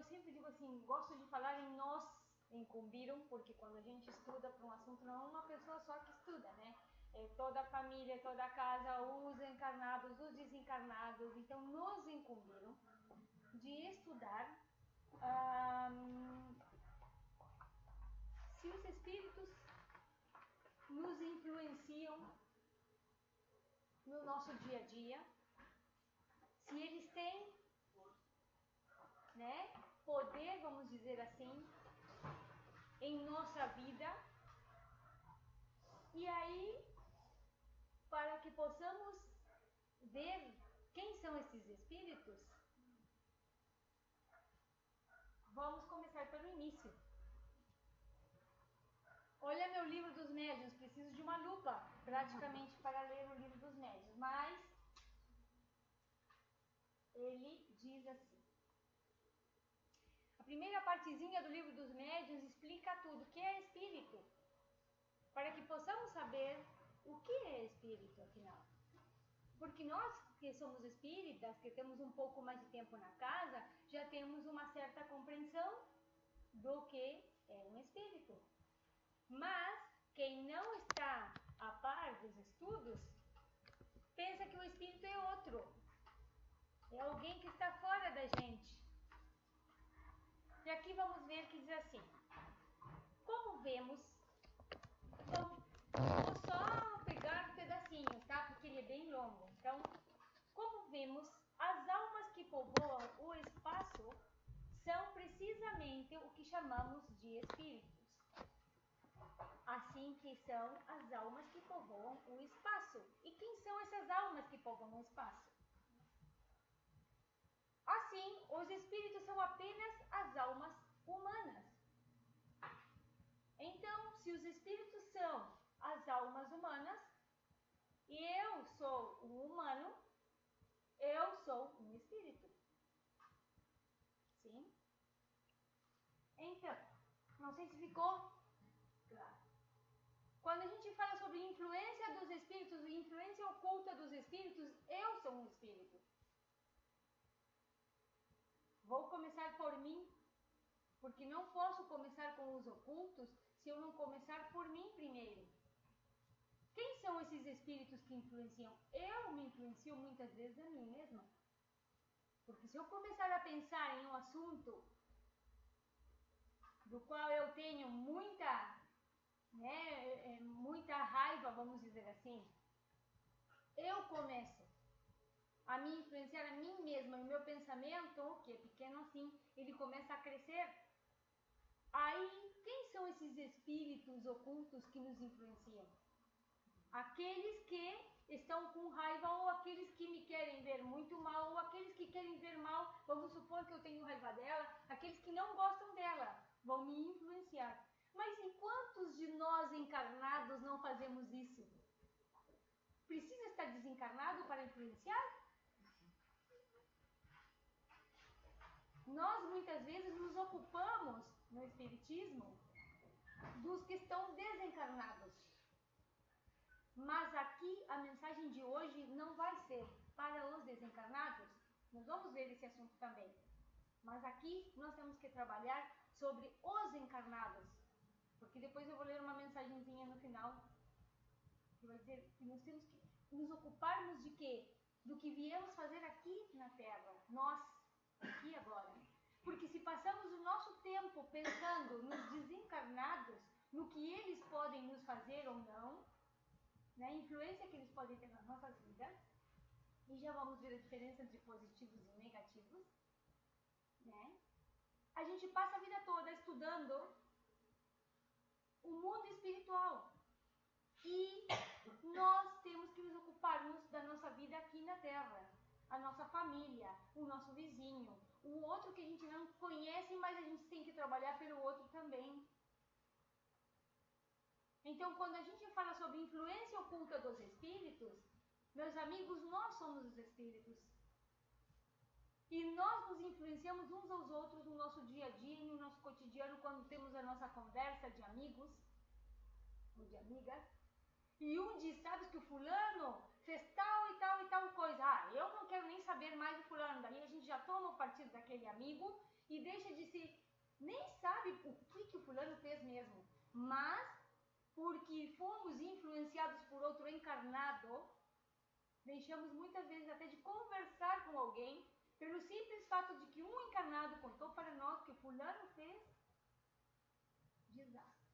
sempre digo assim, gosto de falar em nós incumbiram, porque quando a gente estuda para um assunto, não é uma pessoa só que estuda, né? É toda a família, toda a casa, os encarnados, os desencarnados, então nos incumbiram de estudar se os espíritos nos influenciam no nosso dia a dia, se eles têm, né, poder, vamos dizer assim, em nossa vida. E aí, para que possamos ver quem são esses espíritos, vamos começar pelo início. Olha meu livro dos médiuns, preciso de uma lupa praticamente para ler o livro dos médiuns, mas ele diz assim. A primeira partezinha do livro dos médiuns explica tudo, o que é espírito, para que possamos saber o que é espírito, afinal. Porque nós que somos espíritas, que temos um pouco mais de tempo na casa, já temos uma certa compreensão do que é um espírito. Mas quem não está a par dos estudos, pensa que o espírito é outro. É alguém que está fora da gente. E aqui vamos ver que diz assim. Como vemos, vou só pegar pedacinhos, tá? Porque ele é bem longo. Então, como vemos, as almas que povoam o espaço são precisamente o que chamamos de espíritos. Assim que são as almas que povoam o espaço. E quem são essas almas que povoam o espaço? Assim, os espíritos são apenas as almas humanas. Então, se os espíritos são as almas humanas, e eu sou um humano, eu sou um espírito. Sim? Então, não sei se ficou claro. Quando a gente fala sobre influência dos espíritos, influência oculta dos espíritos, eu sou um espírito. Vou começar por mim, porque não posso começar com os ocultos se eu não começar por mim primeiro. Quem são esses espíritos que influenciam? Eu me influencio muitas vezes a mim mesma. Porque se eu começar a pensar em um assunto do qual eu tenho muita raiva, vamos dizer assim, eu começo a me influenciar a mim mesma, o meu pensamento, que é pequeno assim, ele começa a crescer. Aí, quem são esses espíritos ocultos que nos influenciam? Aqueles que estão com raiva, ou aqueles que me querem ver muito mal, ou aqueles que querem ver mal, vamos supor que eu tenho raiva dela, aqueles que não gostam dela, vão me influenciar. Mas e quantos de nós encarnados não fazemos isso? Precisa estar desencarnado para influenciar? Nós muitas vezes nos ocupamos no espiritismo dos que estão desencarnados. Mas aqui a mensagem de hoje não vai ser para os desencarnados. Nós vamos ver esse assunto também. Mas aqui nós temos que trabalhar sobre os encarnados. Porque depois eu vou ler uma mensagenzinha no final que vai dizer que nós temos que nos ocuparmos de quê? Do que viemos fazer aqui na Terra. Nós, aqui e agora. Porque se passamos o nosso tempo pensando nos desencarnados, no que eles podem nos fazer ou não, na influência que eles podem ter nas nossas vidas, e já vamos ver a diferença entre positivos e negativos, né? A gente passa a vida toda estudando o mundo espiritual e nós temos que nos ocuparmos da nossa vida aqui na Terra, a nossa família, o nosso vizinho, o outro que a gente não conhece, mas a gente tem que trabalhar pelo outro também. Então, quando a gente fala sobre influência oculta dos espíritos, meus amigos, nós somos os espíritos. E nós nos influenciamos uns aos outros no nosso dia a dia, no nosso cotidiano, quando temos a nossa conversa de amigos ou de amigas. E um diz, sabe que o fulano fez tal e tal e tal coisa. Ah, eu não quero nem saber mais do fulano. Daí a gente já toma o partido daquele amigo e deixa de se... Nem sabe o que o fulano fez mesmo, mas porque fomos influenciados por outro encarnado, deixamos muitas vezes até de conversar com alguém pelo simples fato de que um encarnado contou para nós que o fulano fez desastre.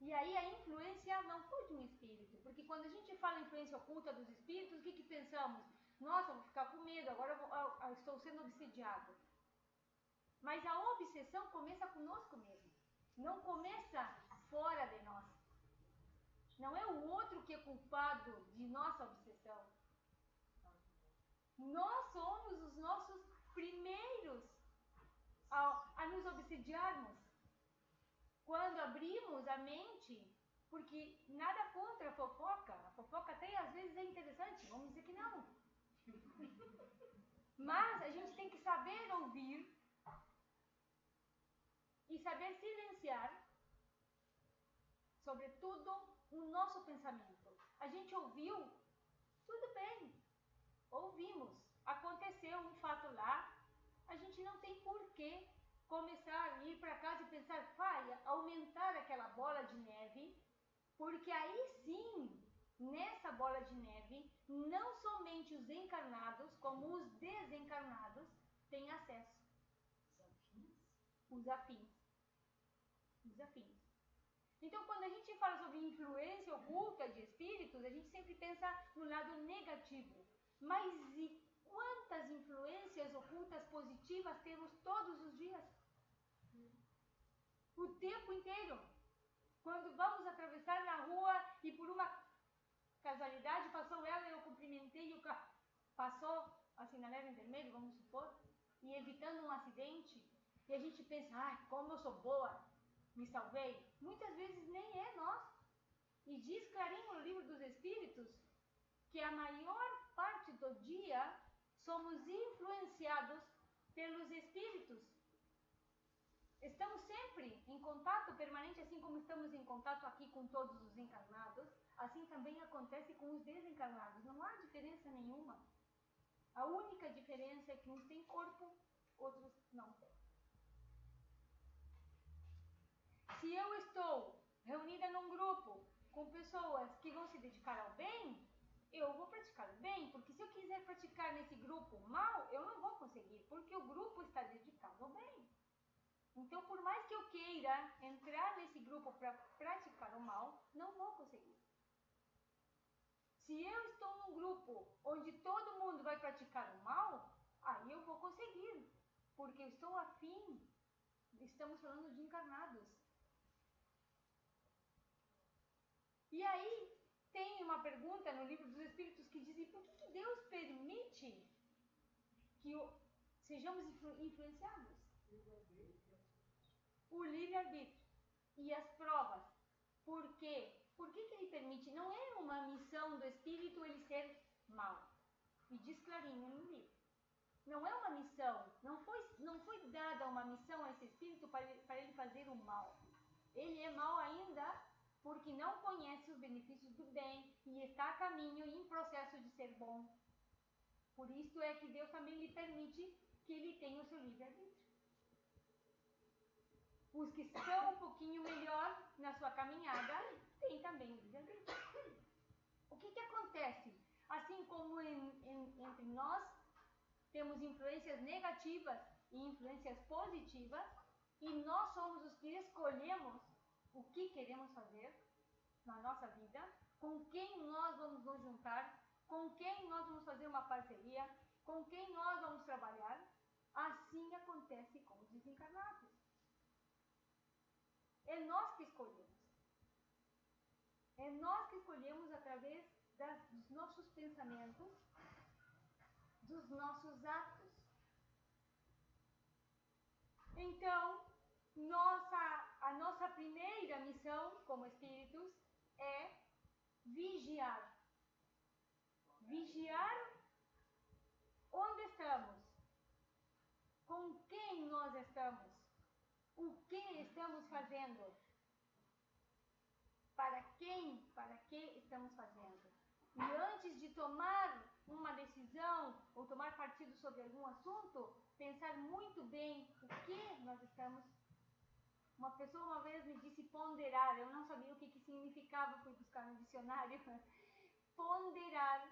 E aí a influência não foi de um espírito, porque quando a gente fala influência oculta dos espíritos, o que pensamos? Nossa, eu vou ficar com medo, agora eu estou sendo obsediado. Mas a obsessão começa conosco mesmo, não começa fora de nós. Não é o outro que é culpado de nossa obsessão. Nós somos os nossos primeiros a nos obsediarmos. Quando abrimos a mente, porque nada contra a fofoca até às vezes é interessante, vamos dizer que não. Mas a gente tem que saber ouvir e saber silenciar, sobretudo, o nosso pensamento. A gente ouviu, tudo bem, ouvimos, aconteceu um fato lá, a gente não tem porquê começar a ir para casa e pensar, vai aumentar aquela bola de neve, porque aí sim, nessa bola de neve, não somente os encarnados, como os desencarnados, têm acesso. Os afins. Os afins. Então, quando a gente fala sobre influência oculta de espíritos, a gente sempre pensa no lado negativo. Mas e quantas influências ocultas positivas temos todos os dias? O tempo inteiro. Quando vamos atravessar na rua e por uma casualidade passou ela e eu cumprimentei e o carro passou a sinaleira em vermelho, vamos supor, e evitando um acidente, e a gente pensa, ai, como eu sou boa, me salvei. Muitas vezes nem é nós. E diz clarinho no livro dos Espíritos que a maior parte do dia somos influenciados pelos Espíritos. Estamos sempre em contato permanente, assim como estamos em contato aqui com todos os encarnados, assim também acontece com os desencarnados. Não há diferença nenhuma. A única diferença é que uns têm corpo, outros não têm. Se eu estou reunida num grupo com pessoas que vão se dedicar ao bem, eu vou praticar o bem, porque se eu quiser praticar nesse grupo o mal, eu não vou conseguir, porque o grupo está dedicado ao bem. Então, por mais que eu queira entrar nesse grupo para praticar o mal, não vou conseguir. Se eu estou num grupo onde todo mundo vai praticar o mal, aí eu vou conseguir, porque eu estou afim. Estamos falando de encarnados. E aí, tem uma pergunta no livro dos Espíritos que diz, por que Deus permite que sejamos influenciados? O livre-arbítrio e as provas. Por quê? Por que ele permite? Não é uma missão do Espírito ele ser mau. E diz clarinho no livro. Não é uma missão, não foi dada uma missão a esse Espírito para ele fazer o mal. Ele é mau ainda porque não conhece os benefícios do bem e está a caminho e em processo de ser bom. Por isso é que Deus também lhe permite que ele tenha o seu livre-arbítrio. Os que estão um pouquinho melhor na sua caminhada têm também o livre-arbítrio. O que acontece? Assim como entre nós temos influências negativas e influências positivas, e nós somos os que escolhemos o que queremos fazer na nossa vida, com quem nós vamos nos juntar, com quem nós vamos fazer uma parceria, com quem nós vamos trabalhar. Assim acontece com os desencarnados. É nós que escolhemos. É nós que escolhemos através dos nossos pensamentos, dos nossos atos. Então, a nossa primeira missão como espíritos é vigiar. Vigiar onde estamos, com quem nós estamos, o que estamos fazendo, para que estamos fazendo. E antes de tomar uma decisão ou tomar partido sobre algum assunto, pensar muito bem o que nós estamos. Uma pessoa uma vez me disse ponderar, eu não sabia o que significava, fui buscar no dicionário. Ponderar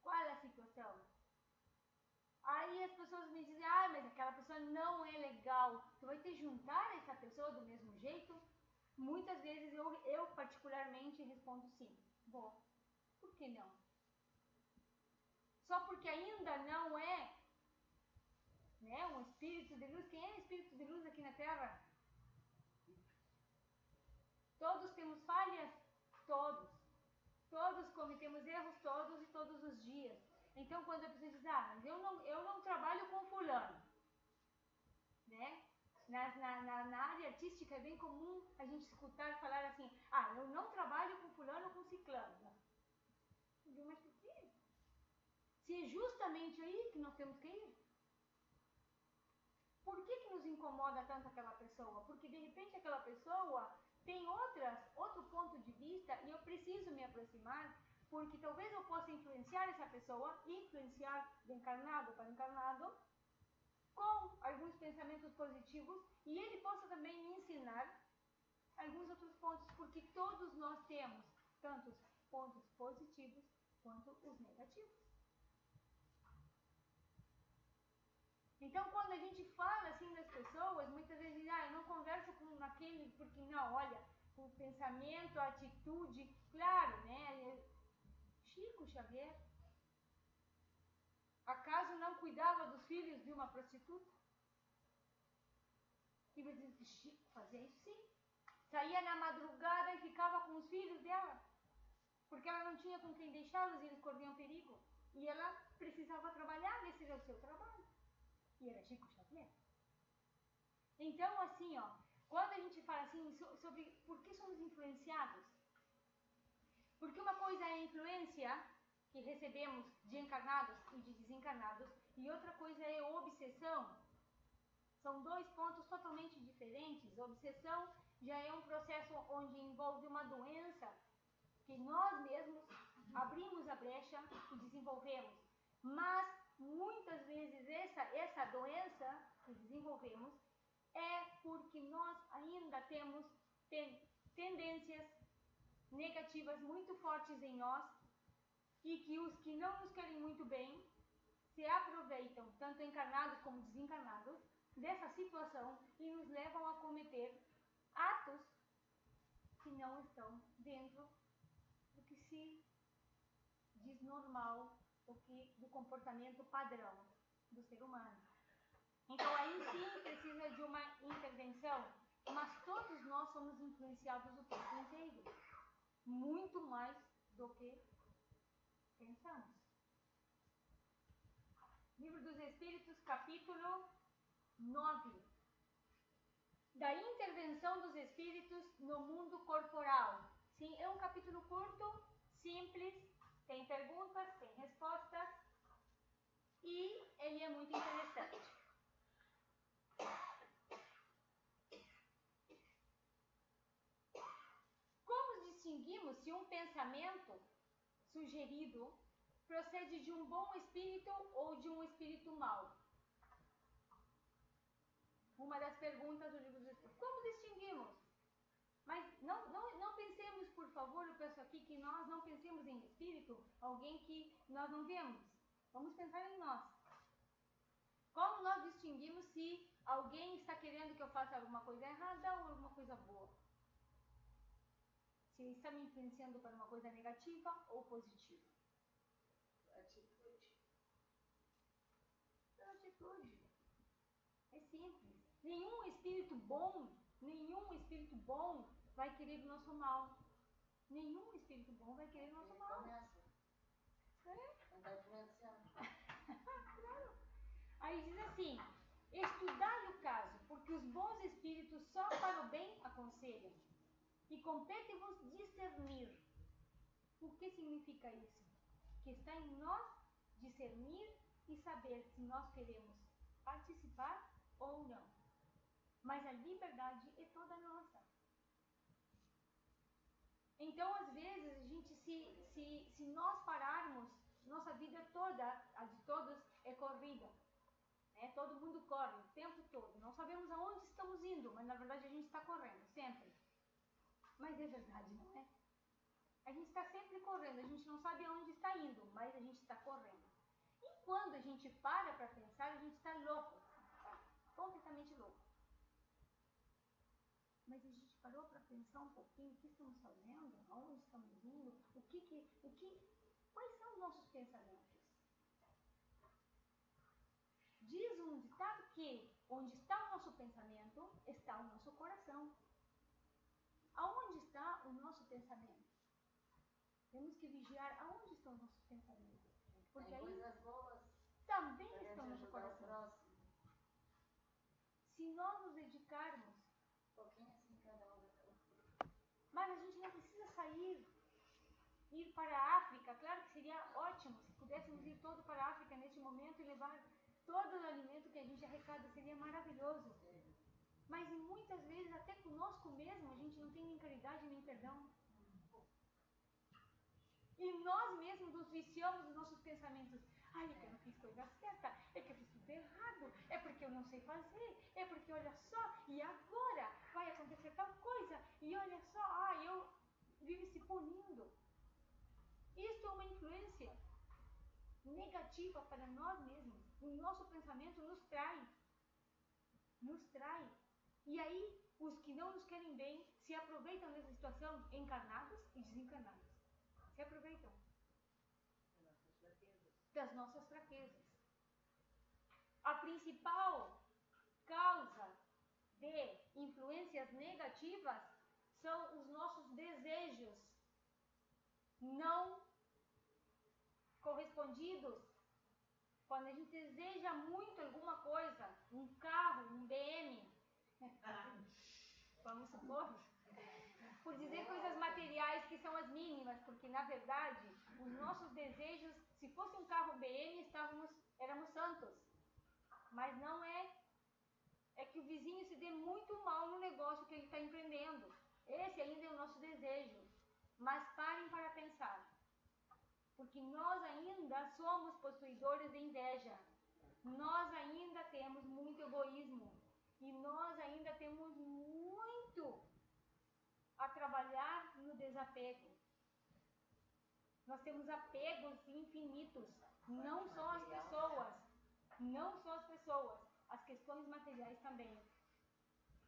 qual é a situação. Aí as pessoas me dizem, mas aquela pessoa não é legal. Tu vai te juntar essa pessoa do mesmo jeito? Muitas vezes eu particularmente respondo sim. Bom, por que não? Só porque ainda não é, né, um espírito de luz. Quem é espírito de luz aqui na Terra? Todos temos falhas? Todos. Todos cometemos erros todos e todos os dias. Então, quando a pessoa diz, mas eu não trabalho com fulano, né? Na área artística é bem comum a gente escutar falar assim, eu não trabalho com fulano ou com ciclano. Mas por quê? Se é justamente aí que nós temos que ir. Por que nos incomoda tanto aquela pessoa? Porque de repente aquela pessoa tem outro ponto de vista e eu preciso me aproximar, porque talvez eu possa influenciar essa pessoa, influenciar de encarnado para encarnado, com alguns pensamentos positivos, e ele possa também me ensinar alguns outros pontos, porque todos nós temos tanto os pontos positivos quanto os negativos. Então, quando a gente fala assim das pessoas, muitas vezes dizem, eu não converso com aquele, porque não, olha, o pensamento, a atitude, claro, né? Chico Xavier, acaso não cuidava dos filhos de uma prostituta? E me diz, Chico fazia isso sim. Saía na madrugada e ficava com os filhos dela, porque ela não tinha com quem deixá-los e eles corriam perigo. E ela precisava trabalhar, esse era o seu trabalho. E era Chico Xavier. Então, assim, quando a gente fala assim sobre por que somos influenciados, porque uma coisa é a influência que recebemos de encarnados e de desencarnados, e outra coisa é a obsessão. São dois pontos totalmente diferentes. A obsessão já é um processo onde envolve uma doença que nós mesmos abrimos a brecha e desenvolvemos. Mas, muitas vezes, essa doença que desenvolvemos é porque nós ainda temos tendências negativas muito fortes em nós e que os que não nos querem muito bem se aproveitam, tanto encarnados como desencarnados, dessa situação e nos levam a cometer atos que não estão dentro do que se diz normal, do comportamento padrão do ser humano. Então aí sim precisa de uma intervenção, mas todos nós somos influenciados o tempo inteiro, muito mais do que pensamos. Livro dos Espíritos, capítulo 9. Da intervenção dos espíritos no mundo corporal. Sim, é um capítulo curto, simples, tem perguntas, tem respostas e ele é muito interessante. Como distinguimos se um pensamento sugerido procede de um bom espírito ou de um espírito mau? Uma das perguntas do livro dos Espíritos. Como distinguimos? Mas não pensemos, por favor, eu peço aqui que nós não pensemos em espírito, alguém que nós não vemos. Vamos pensar em nós. Como nós distinguimos se alguém está querendo que eu faça alguma coisa errada ou alguma coisa boa? Se ele está me influenciando para uma coisa negativa ou positiva? Atitude. Pela atitude. É simples. Nenhum espírito bom vai querer o nosso mal. Nenhum espírito bom vai querer o nosso mal. Começa. Não está influenciando. Claro. Aí diz assim, estudai o caso, porque os bons espíritos só para o bem aconselham. E compete-vos discernir. O que significa isso? Que está em nós discernir e saber se nós queremos participar ou não. Mas a liberdade é toda nossa. Então, às vezes, a gente, se nós pararmos, nossa vida toda, a de todos, é corrida. né? Todo mundo corre o tempo todo. Não sabemos aonde estamos indo, mas na verdade a gente está correndo, sempre. Mas é verdade, não é? A gente está sempre correndo, a gente não sabe aonde está indo, mas a gente está correndo. E quando a gente para pensar, a gente está louco, completamente louco. Mas a gente parou para pensar um pouquinho o que estamos fazendo, aonde estamos indo, quais são os nossos pensamentos? Diz um ditado que onde está o nosso pensamento, está o nosso coração. Aonde está o nosso pensamento? Temos que vigiar aonde estão os nossos pensamentos. Porque aí coisas boas também estão no nosso coração. Se nós nos dedicarmos, um pouquinho assim cada um. mas a gente não precisa sair, ir para a África. Claro que seria ótimo se pudéssemos ir todo para a África neste momento e levar todo o alimento que a gente arrecada, seria maravilhoso. Mas muitas vezes, até conosco mesmo, a gente não tem nem caridade nem perdão. E nós mesmos nos viciamos nos nossos pensamentos. Ai, é que eu não fiz coisa certa, é que eu fiz tudo errado, é porque eu não sei fazer, é porque olha só, e agora vai acontecer tal coisa, e olha só, eu vivo se punindo. Isto é uma influência negativa para nós mesmos. O nosso pensamento nos trai. Nos trai. E aí, os que não nos querem bem se aproveitam dessa situação, encarnados e desencarnados. Se aproveitam das nossas fraquezas. A principal causa de influências negativas são os nossos desejos não correspondidos. Quando a gente deseja muito alguma coisa, um carro, um BM, vamos supor, por dizer coisas materiais que são as mínimas, porque na verdade os nossos desejos, se fosse um carro BM, éramos santos, mas não é. É que o vizinho se dê muito mal no negócio que ele está empreendendo. Esse ainda é o nosso desejo. Mas parem para pensar, porque nós ainda somos possuidores de inveja, nós ainda temos muito egoísmo e nós ainda temos muito a trabalhar no desapego. Nós temos apegos infinitos, não só as pessoas, as questões materiais também.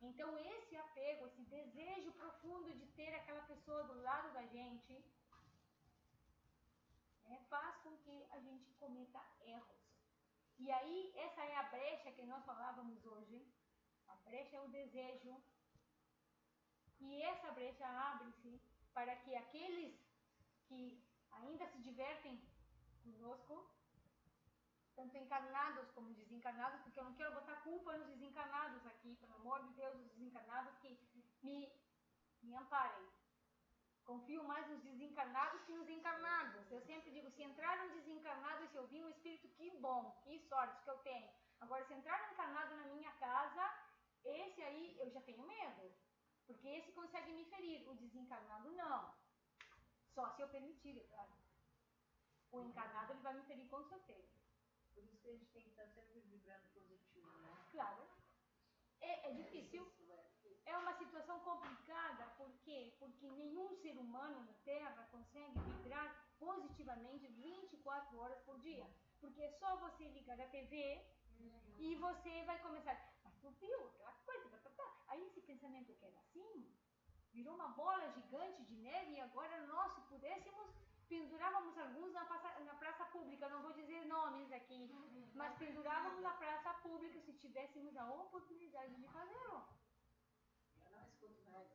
Então esse apego, esse desejo profundo de ter aquela pessoa do lado da gente, faz com que a gente cometa erros. E aí, essa é a brecha que nós falávamos hoje. A brecha é o desejo. E essa brecha abre-se para que aqueles que ainda se divertem conosco, tanto encarnados como desencarnados, porque eu não quero botar culpa nos desencarnados aqui, pelo amor de Deus, os desencarnados que me amparem. Confio mais nos desencarnados que nos encarnados. Eu sempre digo, se entrar um desencarnado e se eu vir um espírito, que bom, que sorte que eu tenho. Agora, se entrar um encarnado na minha casa, esse aí eu já tenho medo. Porque esse consegue me ferir, o desencarnado não. Só se eu permitir, é claro. O encarnado ele vai me ferir com certeza. Por isso que a gente tem que estar sempre vibrando positivo, né? Claro. É difícil. É uma situação complicada, por quê? Porque nenhum ser humano na Terra consegue vibrar positivamente 24 horas por dia. Porque é só você ligar a TV e você vai começar, mas tu viu aquela coisa, aí esse pensamento que era assim, virou uma bola gigante de neve e agora nós, se pudéssemos, pendurávamos alguns na praça pública, não vou dizer nomes aqui, mas pendurávamos na praça pública se tivéssemos a oportunidade de fazê-lo. Eu não escuto mais.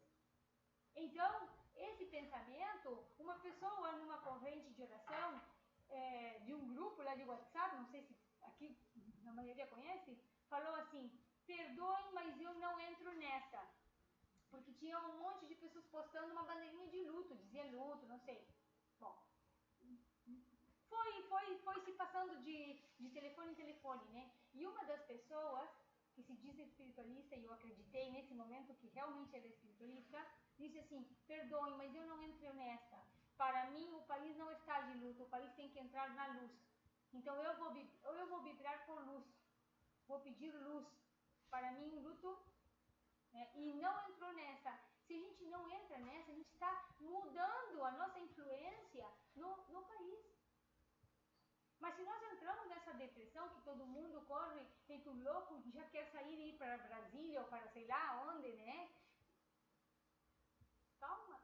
Então, esse pensamento, uma pessoa numa corrente de oração, de um grupo lá de WhatsApp, não sei se aqui a maioria conhece, falou assim, perdoem, mas eu não entro nessa. Porque tinha um monte de pessoas postando uma bandeirinha de luto, dizia luto, não sei. Bom, foi se passando de telefone em telefone, né? E uma das pessoas que se diz espiritualista, e eu acreditei nesse momento que realmente ela é espiritualista, disse assim, perdoem, mas eu não entro nessa. Para mim, o país não está de luto, o país tem que entrar na luz. Então eu vou vibrar por luz. vou pedir luz. Para mim, luto, né? E não entrou nessa. Se a gente não entra nessa, a gente está mudando a nossa influência no país. Mas se nós entramos nessa depressão, que todo mundo corre feito louco, já quer sair e ir para Brasília ou para sei lá onde, né? Calma.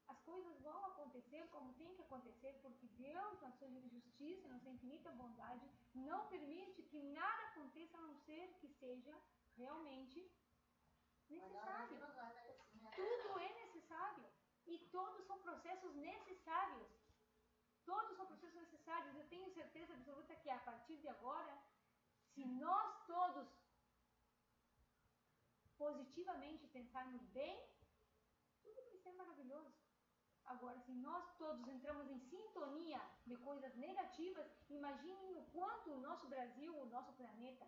As coisas vão acontecer como tem que acontecer, porque Deus, na sua justiça, na sua infinita bondade, não permite que nada aconteça a não ser que seja realmente necessário. Tudo é necessário. E todos são processos necessários. Todos são processos necessários. Eu tenho certeza absoluta que a partir de agora, se nós todos positivamente pensarmos bem, tudo vai ser maravilhoso. Agora, se nós todos entramos em sintonia de coisas negativas, imaginem o quanto o nosso Brasil, o nosso planeta,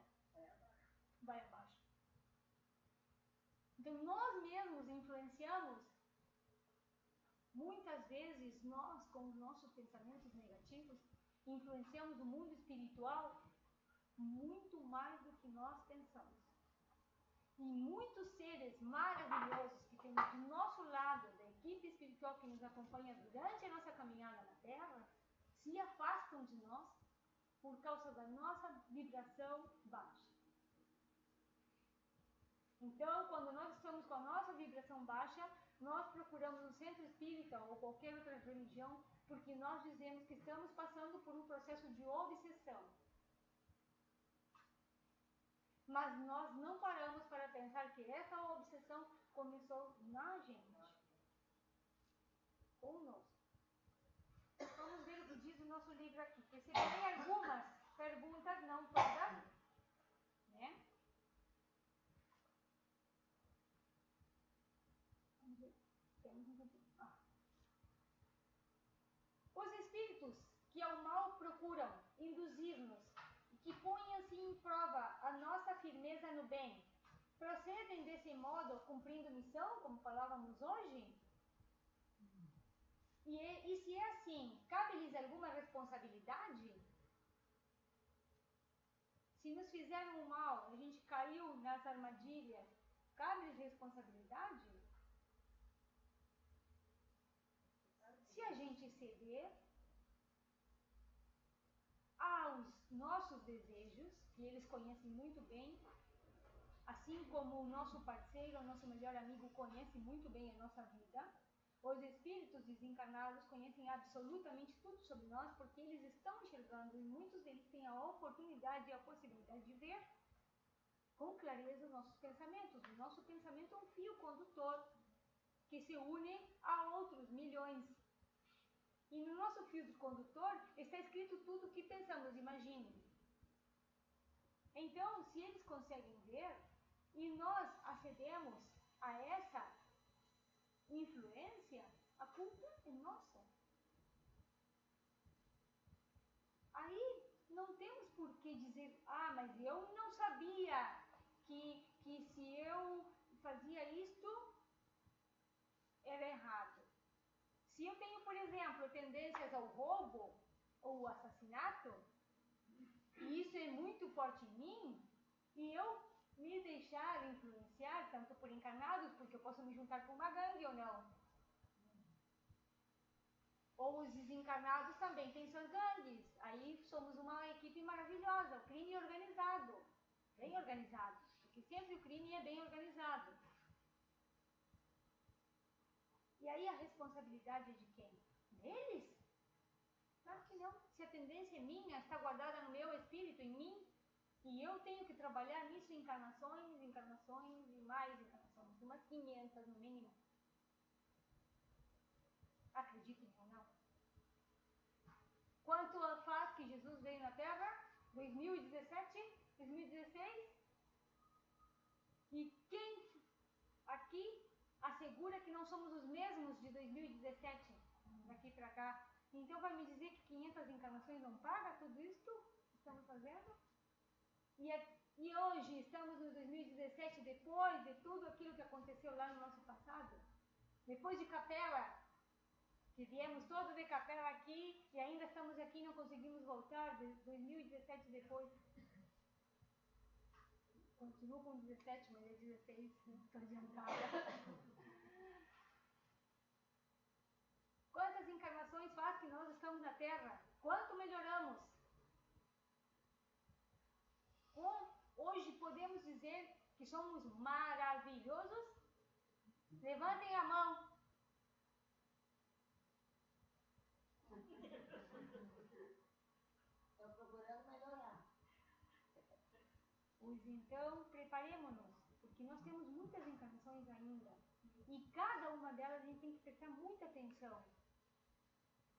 vai abaixo. Então, nós mesmos influenciamos, muitas vezes, nós, com os nossos pensamentos negativos, influenciamos o mundo espiritual muito mais do que nós pensamos. E muitos seres maravilhosos que temos do nosso lado, da equipe espiritual que nos acompanha durante a nossa caminhada na Terra, se afastam de nós por causa da nossa vibração baixa. Então, quando nós estamos com a nossa vibração baixa, nós procuramos um centro espírita ou qualquer outra religião, porque nós dizemos que estamos passando por um processo de obsessão. Mas nós não paramos para pensar que essa obsessão começou na gente, conosco. Vamos ver o que diz o nosso livro aqui. Receberei algumas perguntas, não todas, né? Vamos ver. Os espíritos que ao mal procuram induzir-nos e que põem assim em prova a nossa firmeza no bem, procedem desse modo cumprindo missão, como falávamos hoje? E se é assim, cabe-lhes alguma responsabilidade? Se nos fizeram o mal, a gente caiu nas armadilhas, cabe-lhes responsabilidade? Se a gente ceder aos nossos desejos, que eles conhecem muito bem, assim como o nosso parceiro, o nosso melhor amigo conhece muito bem a nossa vida, os espíritos desencarnados conhecem absolutamente tudo sobre nós, porque eles estão enxergando e muitos deles têm a oportunidade e a possibilidade de ver com clareza os nossos pensamentos. O nosso pensamento é um fio condutor que se une a outros milhões. E no nosso fio condutor está escrito tudo o que pensamos, imagine. Então, se eles conseguem ver e nós acedemos a essa influência, a culpa é nossa. Aí não temos por que dizer, mas eu não sabia que se eu fazia isto, era errado. Se eu tenho, por exemplo, tendências ao roubo ou assassinato, e isso é muito forte em mim, e eu me deixar influenciar, tanto por encarnados, porque eu posso me juntar com uma gangue ou não. Ou os desencarnados também têm suas gangues. Aí somos uma equipe maravilhosa, o crime organizado, bem organizado, porque sempre o crime é bem organizado. E aí a responsabilidade é de quem? Deles? Claro que não. Se a tendência é minha, está guardada no meu espírito, em mim, e eu tenho que trabalhar nisso encarnações, encarnações e mais encarnações, umas 500 no mínimo. Acreditem ou não. Quanto faz que Jesus veio na Terra? 2017? 2016? E quem aqui assegura que não somos os mesmos de 2017, daqui para cá? Então vai me dizer que 500 encarnações não paga tudo isso que estamos fazendo? E hoje estamos em 2017, depois de tudo aquilo que aconteceu lá no nosso passado? Depois de Capela, que viemos todos de Capela aqui e ainda estamos aqui e não conseguimos voltar, de 2017 depois. Continuo com 17, mas é 16, estou adiantada. Quantas encarnações faz que nós estamos na Terra? Quanto melhoramos? Hoje podemos dizer que somos maravilhosos? Levantem a mão. Estou procurando melhorar. Pois então, preparemos-nos, porque nós temos muitas encarnações ainda. E cada uma delas a gente tem que prestar muita atenção.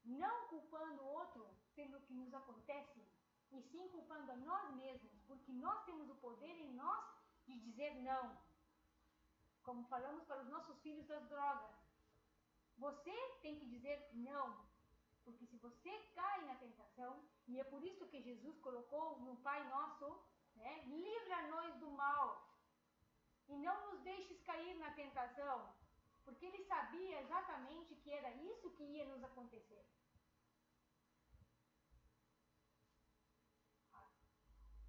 Não culpando o outro pelo que nos acontece, e sim culpando a nós mesmos, porque nós temos o poder em nós de dizer não. Como falamos para os nossos filhos das drogas. Você tem que dizer não. Porque se você cai na tentação, e é por isso que Jesus colocou no Pai Nosso, né, livra-nos do mal. E não nos deixes cair na tentação. Porque ele sabia exatamente que era isso que ia nos acontecer.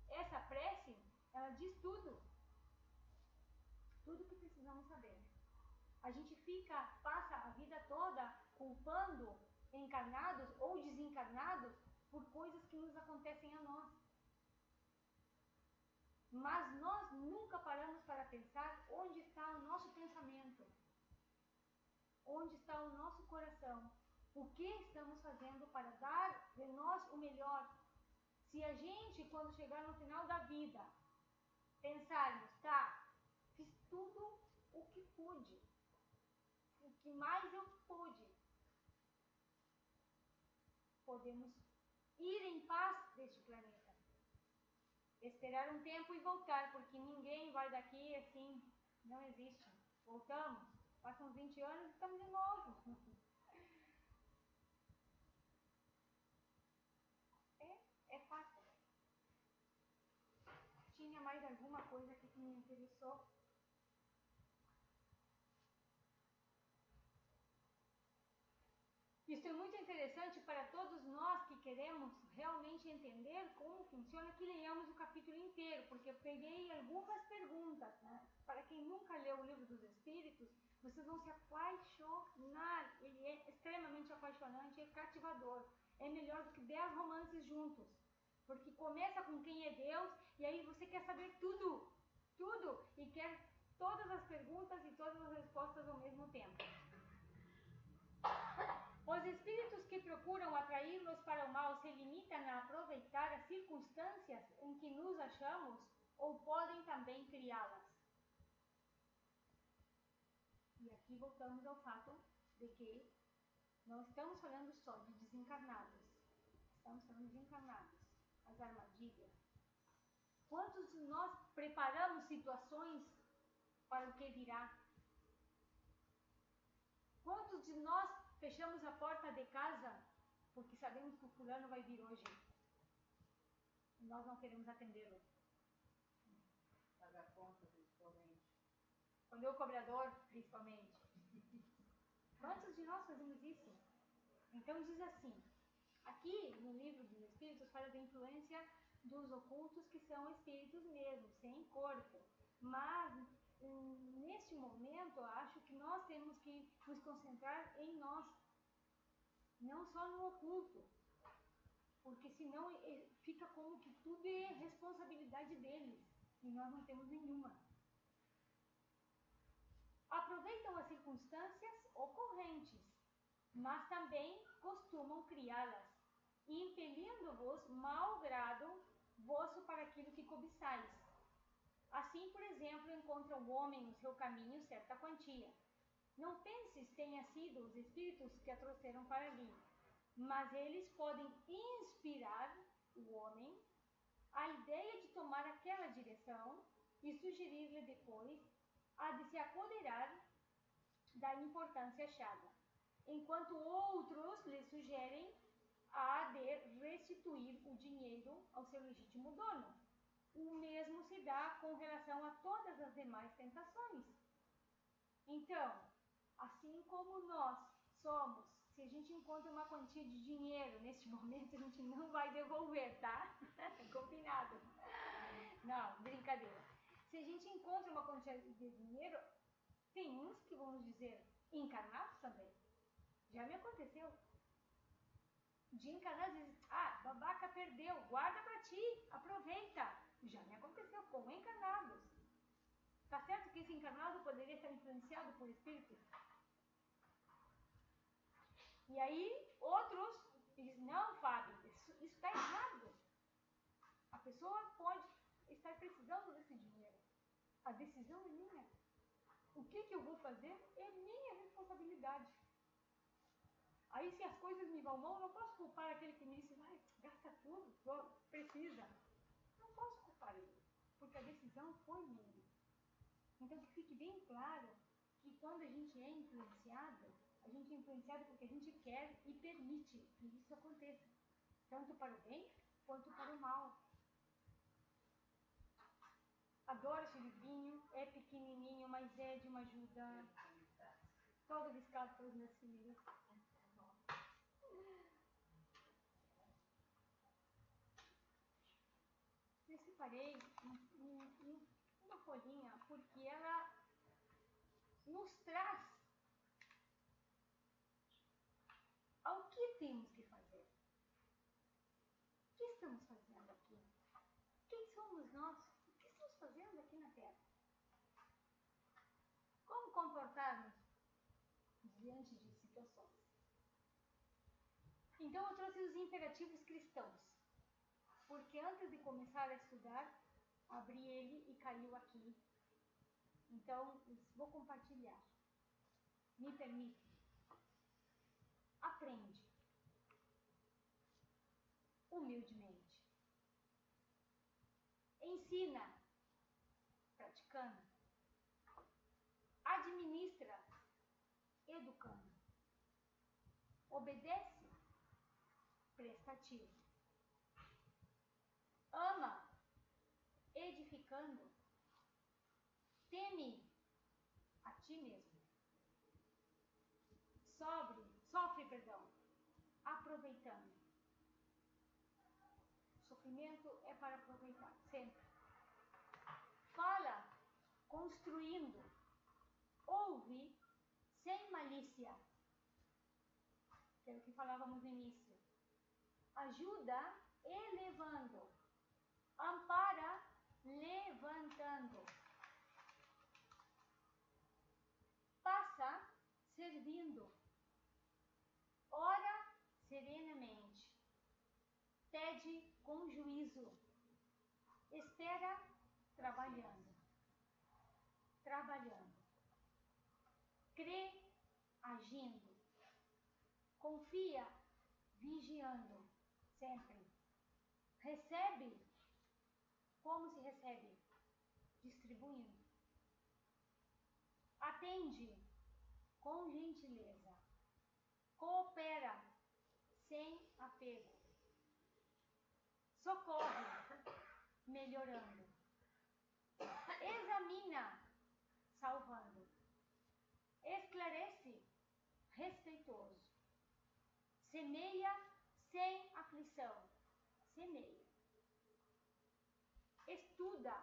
Essa prece, ela diz tudo. Tudo que precisamos saber. A gente passa a vida toda culpando encarnados ou desencarnados por coisas que nos acontecem a nós. Mas nós nunca paramos para pensar onde está o nosso pensamento, onde está o nosso coração, o que estamos fazendo para dar de nós o melhor. Se a gente, quando chegar no final da vida, pensarmos, tá, fiz tudo o que pude, o que mais eu pude, podemos ir em paz deste planeta. Esperar um tempo e voltar, porque ninguém vai daqui assim, não existe. Voltamos, passam 20 anos e estamos de novo. É fácil. Tinha mais alguma coisa aqui que me interessou? Isso é muito interessante para todos nós que queremos realmente entender como funciona, que leiamos o capítulo inteiro, porque eu peguei algumas perguntas, né? Para quem nunca leu o Livro dos Espíritos, vocês vão se apaixonar. Ele é extremamente apaixonante, é cativador. É melhor do que 10 romances juntos, porque começa com quem é Deus, e aí você quer saber tudo, tudo, e quer todas as perguntas e todas as respostas ao mesmo tempo. Os espíritos que procuram atrair-nos para o mal se limitam a aproveitar as circunstâncias em que nos achamos ou podem também criá-las? E aqui voltamos ao fato de que não estamos falando só de desencarnados, estamos falando de encarnados, as armadilhas. Quantos de nós preparamos situações para o que virá? Quantos de nós fechamos a porta de casa porque sabemos que o fulano vai vir hoje e nós não queremos atendê-lo? Pagar conta, principalmente. Quando é o cobrador, principalmente. Quantos de nós fazemos isso? Então diz assim, aqui no livro dos Espíritos fala da influência dos ocultos, que são espíritos mesmo, sem corpo. Mas neste momento eu acho que nós temos que nos concentrar em nós, não só no oculto, porque senão fica como que tudo é responsabilidade deles e nós não temos nenhuma. Aproveitam as circunstâncias ocorrentes, mas também costumam criá-las, impelindo-vos mau grado vosso para aquilo que cobiçais. Assim, por exemplo, encontra o homem no seu caminho certa quantia. Não penses tenha sido os espíritos que a trouxeram para ali, mas eles podem inspirar o homem a ideia de tomar aquela direção e sugerir-lhe depois a de se apoderar da importância achada, enquanto outros lhe sugerem a de restituir o dinheiro ao seu legítimo dono. O mesmo se dá com relação a todas as demais tentações. Então, assim como nós somos, se a gente encontra uma quantia de dinheiro neste momento, a gente não vai devolver, tá? Combinado? Não, brincadeira. se a gente encontra uma quantia de dinheiro, tem uns que vamos dizer encarnados também. Já me aconteceu. De encarnados dizem, babaca perdeu, guarda pra ti, aproveita. Já me aconteceu com encarnados. Tá certo que esse encarnado poderia estar influenciado por espíritos? E aí, outros dizem, não, Fábio, isso está errado. A pessoa pode estar precisando desse dinheiro. A decisão é minha. O que eu vou fazer é minha responsabilidade. Aí, se as coisas me vão mal, eu não posso culpar aquele que me disse, vai, gasta tudo, precisa. Não posso culpar ele, porque a decisão foi minha. Então, que fique bem claro que quando a gente é influenciado porque a gente quer e permite que isso aconteça, tanto para o bem quanto para o mal. Adoro esse livrinho, é pequenininho, mas é de uma ajuda. Todo riscado pelos meus filhos. Eu separei uma folhinha porque ela nos traz ao que temos que fazer. O que estamos fazendo aqui? Quem somos nós? O que estamos fazendo aqui na Terra? Como comportar-nos diante de situações? Então eu trouxe os imperativos cristãos, porque antes de começar a estudar, abri ele e caiu aqui. Então, vou compartilhar. Me permite. Aprende. Humildemente. Ensina. Praticando. Administra. Educando. Obedece. Prestativo. Ama. Edificando. Teme a ti mesmo. Sofre, aproveitando. Sofrimento é para aproveitar, sempre. Fala, construindo. Ouve, sem malícia. Que é o que falávamos no início. Ajuda, elevando. Ampara, levantando. Passa, servindo. Ora, serenamente. Pede com juízo. Espera, trabalhando. Crê, agindo. Confia, vigiando. Sempre. Recebe. Como se recebe? Distribuindo. Atende, com gentileza. Coopera, sem apego. Socorre, melhorando. Examina, salvando. Esclarece, respeitoso. Semeia, sem aflição. Semeia. Estuda,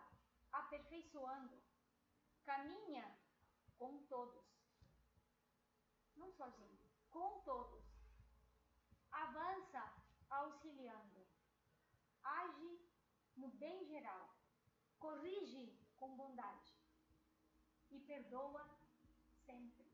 aperfeiçoando. Caminha com todos. Não sozinho, com todos. Avança, auxiliando. Age no bem geral. Corrige com bondade. E perdoa sempre.